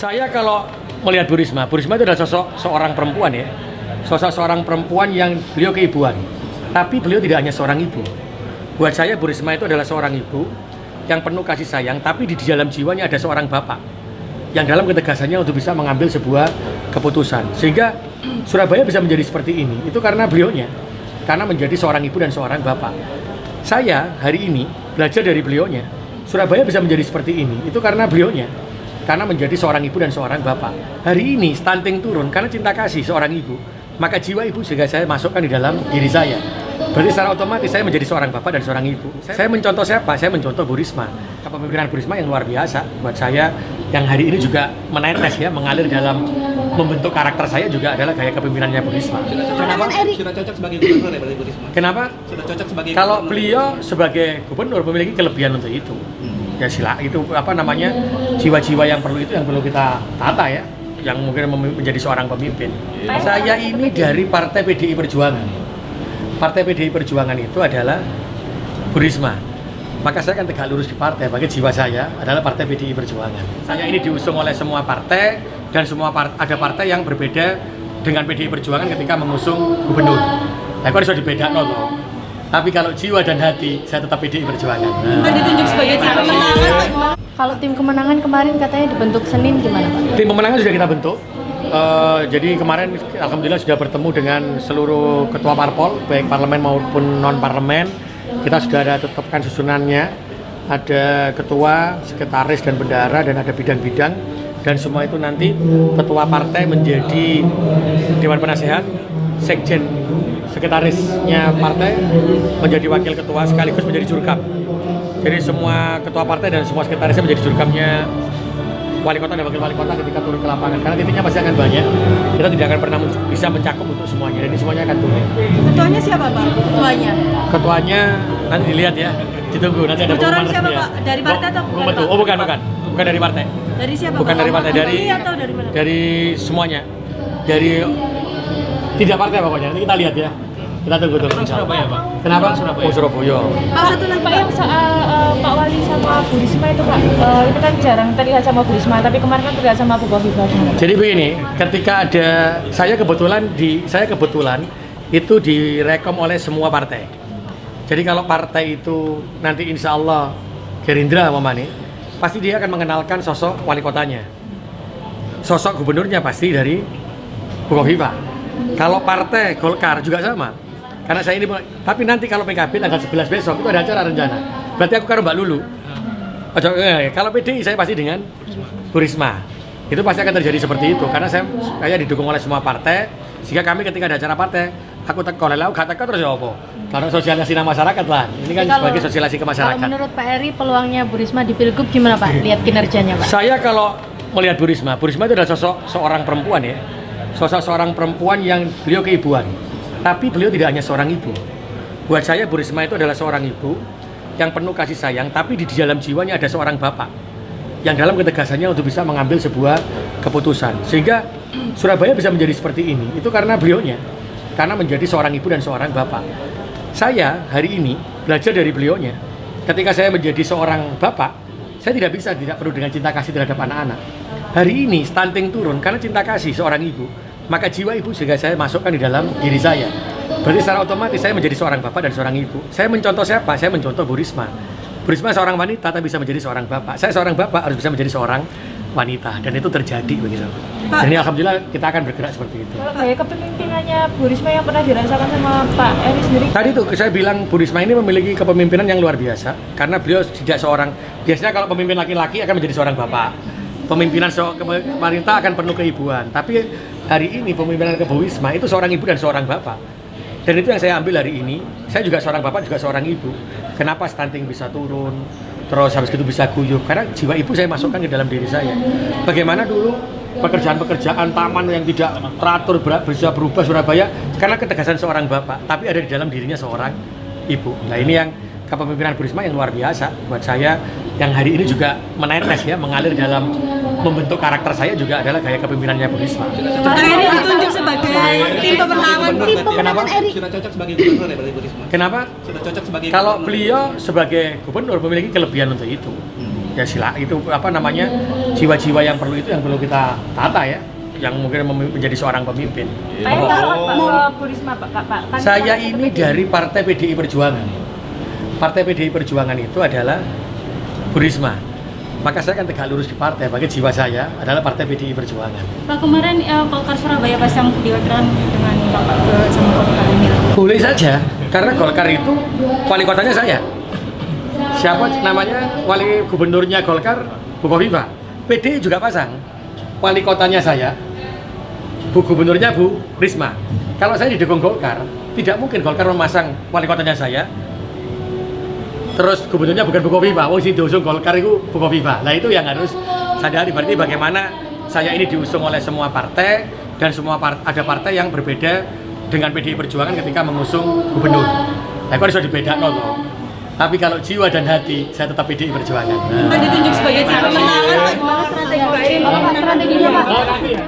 Saya kalau melihat Bu Risma itu adalah sosok seorang perempuan ya. Sosok seorang perempuan yang beliau keibuan. Tapi beliau tidak hanya seorang ibu. Buat saya Bu Risma itu adalah seorang ibu yang penuh kasih sayang, tapi di dalam jiwanya ada seorang bapak yang dalam ketegasannya untuk bisa mengambil sebuah keputusan. Sehingga Surabaya bisa menjadi seperti ini, itu karena beliaunya. Karena menjadi seorang ibu dan seorang bapak. Saya hari ini belajar dari beliaunya. Surabaya bisa menjadi seperti ini, itu karena beliaunya. Karena menjadi seorang ibu dan seorang bapak. Hari ini stunting turun karena cinta kasih seorang ibu. Maka jiwa ibu juga saya masukkan di dalam diri saya. Berarti secara otomatis saya menjadi seorang bapak dan seorang ibu. Saya mencontoh siapa? Saya mencontoh Bu Risma. Kepemimpinan Bu Risma yang luar biasa buat saya, yang hari ini juga menetes ya, mengalir dalam membentuk karakter saya juga adalah gaya kepemimpinannya Bu Risma. Sudah cocok sebagai gubernur ya berarti Bu Risma? Kenapa? Sudah cocok sebagai kalau gubernur. Beliau sebagai gubernur memiliki kelebihan untuk itu. Ya itu jiwa-jiwa yang perlu kita tata ya, yang mungkin menjadi seorang pemimpin. Saya ini dari Partai PDI Perjuangan. Partai PDI Perjuangan itu adalah Bu Risma. Maka saya kan tegak lurus di partai, bagi jiwa saya adalah Partai PDI Perjuangan. Saya ini diusung oleh semua partai, dan ada partai yang berbeda dengan PDI Perjuangan ketika mengusung gubernur. Nah, itu harus dibedakan loh. Tapi kalau jiwa dan hati, saya tetap PDI Perjuangan. Bukan ditunjuk sebagai tim kemenangan, Pak. Kalau tim kemenangan kemarin katanya dibentuk Senin, gimana Pak? Tim pemenangan sudah kita bentuk. Jadi kemarin alhamdulillah sudah bertemu dengan seluruh ketua parpol, baik parlemen maupun non parlemen. Kita sudah ada tetapkan susunannya. Ada ketua, sekretaris dan bendahara, dan ada bidang-bidang. Dan semua itu nanti ketua partai menjadi dewan penasehat, sekjen sekretarisnya partai menjadi wakil ketua sekaligus menjadi jurkam. Jadi semua ketua partai dan semua sekretarisnya menjadi jurkamnya wali kota dan wakil wali kota ketika turun ke lapangan. Karena titiknya pasti akan banyak. Kita tidak akan pernah bisa mencakup untuk semuanya. Dan ini semuanya akan turun. Ketuanya siapa, Pak? Ketuanya? Ketuanya nanti dilihat ya. Ditunggu nanti ada bocoran pengumuman siapa, resmi ya. Pak? Dari partai atau bukan, betul. Pak? Oh bukan dari partai. Dari siapa? Bukan Pak? dari partai, dari atau dari mana? Dari semuanya. Dari tidak partai pokoknya. Nanti kita lihat ya. Kita tunggu. Surabaya, Pak. Kenapa? Surabaya. Oh, Surabaya. Pak, satu lagi, Pak, yang soal Pak Wali sama Bu Risma itu Pak, itu kan jarang terlihat sama Bu Risma, tapi kemarin kan terlihat sama Bu Kofifa. Jadi begini, ketika ada saya kebetulan itu direkom oleh semua partai. Jadi kalau partai itu nanti insya Allah Gerindra nih, pasti dia akan mengenalkan sosok wali kotanya. Sosok gubernurnya pasti dari Bu Kofifa. Kalau partai Golkar juga sama. Karena saya ini, tapi nanti kalau PKB tanggal 11 besok itu ada acara rencana. Berarti aku karo Mbak Lulu. Kalau PDI saya pasti dengan Bu Risma. Itu pasti akan terjadi seperti itu. Karena saya didukung oleh semua partai. Sehingga kami ketika ada acara partai, aku teko lelau, gak teko terus ya apa? Karena sosialisasi masyarakat lah. Ini kan sebagai sosialisasi ke masyarakat. Kalau menurut Pak Eri, peluangnya Bu Risma di Pilgub gimana Pak? Lihat kinerjanya Pak. Saya kalau melihat Bu Risma itu adalah sosok seorang perempuan ya. Sosok seorang perempuan yang beliau keibuan. Tapi beliau tidak hanya seorang ibu. Buat saya Bu Risma itu adalah seorang ibu yang penuh kasih sayang, tapi di dalam jiwanya ada seorang bapak yang dalam ketegasannya untuk bisa mengambil sebuah keputusan. Sehingga Surabaya bisa menjadi seperti ini, itu karena beliaunya. Karena menjadi seorang ibu dan seorang bapak. Saya hari ini belajar dari beliaunya. Ketika saya menjadi seorang bapak, saya tidak perlu dengan cinta kasih terhadap anak-anak. Hari ini stunting turun karena cinta kasih seorang ibu. Maka jiwa ibu juga saya masukkan di dalam diri saya. Berarti secara otomatis saya menjadi seorang bapak dan seorang ibu. Saya mencontoh siapa? Saya mencontoh Bu Risma. Bu Risma seorang wanita tapi bisa menjadi seorang bapak. Saya seorang bapak harus bisa menjadi seorang wanita. Dan itu terjadi begitu. Dan ini alhamdulillah kita akan bergerak seperti itu. Kalau kayak kepemimpinannya Bu Risma yang pernah dirasakan sama Pak Eri sendiri? Tadi tuh saya bilang Bu Risma ini memiliki kepemimpinan yang luar biasa. Karena beliau tidak seorang, biasanya kalau pemimpin laki-laki akan menjadi seorang bapak. Pemimpinan pemerintah akan penuh keibuan. Tapi hari ini pemimpinan ke Bu Risma itu seorang ibu dan seorang bapak. Dan itu yang saya ambil hari ini. Saya juga seorang bapak, juga seorang ibu. Kenapa stunting bisa turun, terus habis itu bisa guyup? Karena jiwa ibu saya masukkan ke dalam diri saya. Bagaimana dulu pekerjaan-pekerjaan taman yang tidak teratur bisa berubah Surabaya karena ketegasan seorang bapak, tapi ada di dalam dirinya seorang ibu. Nah ini yang kepemimpinan Bu Risma yang luar biasa buat saya, yang hari ini juga menetes ya, mengalir dalam membentuk karakter saya juga adalah gaya kepemimpinannya Bu Risma. Pak Eri ditunjuk sebagai tim pemenangan. Kenapa? Sudah cocok sebagai gubernur ya berarti Bu Risma? Kenapa? Sudah cocok sebagai Kalau gubernur. beliau sebagai gubernur memiliki kelebihan untuk itu. ya sila itu apa namanya jiwa-jiwa yang perlu kita tata ya, yang mungkin menjadi seorang pemimpin. Pak kalau Bu Risma Pak. Kan Saya ini dari Partai PDI Perjuangan. Partai PDI Perjuangan itu adalah Bu Risma. Maka saya kan tegak lurus di partai, bagi jiwa saya adalah Partai PDI Perjuangan. Pak, kemarin Golkar Surabaya pas yang dilakukan dengan Bapak ke sama Golkar ini. Boleh saja, karena Golkar itu wali kotanya saya. Siapa namanya wali gubernurnya Golkar? Bu Kofifa. PDI juga pasang. Wali kotanya saya, Bu gubernurnya Bu Risma. Kalau saya didukung Golkar, tidak mungkin Golkar memasang wali kotanya saya. Terus gubernurnya bukan Bu Kofifa, sing diusung Golkar itu Bu Kofifa. Nah itu yang harus sadari, berarti bagaimana saya ini diusung oleh semua partai dan semua ada partai yang berbeda dengan PDI Perjuangan ketika mengusung gubernur. Nah itu harus dibedakan loh. Tapi kalau jiwa dan hati saya tetap PDI Perjuangan. Pak ditunjuk sebagai tim pemenangan, Pak, gimana strategi Pak? strateginya Pak? Oh, nanti ya.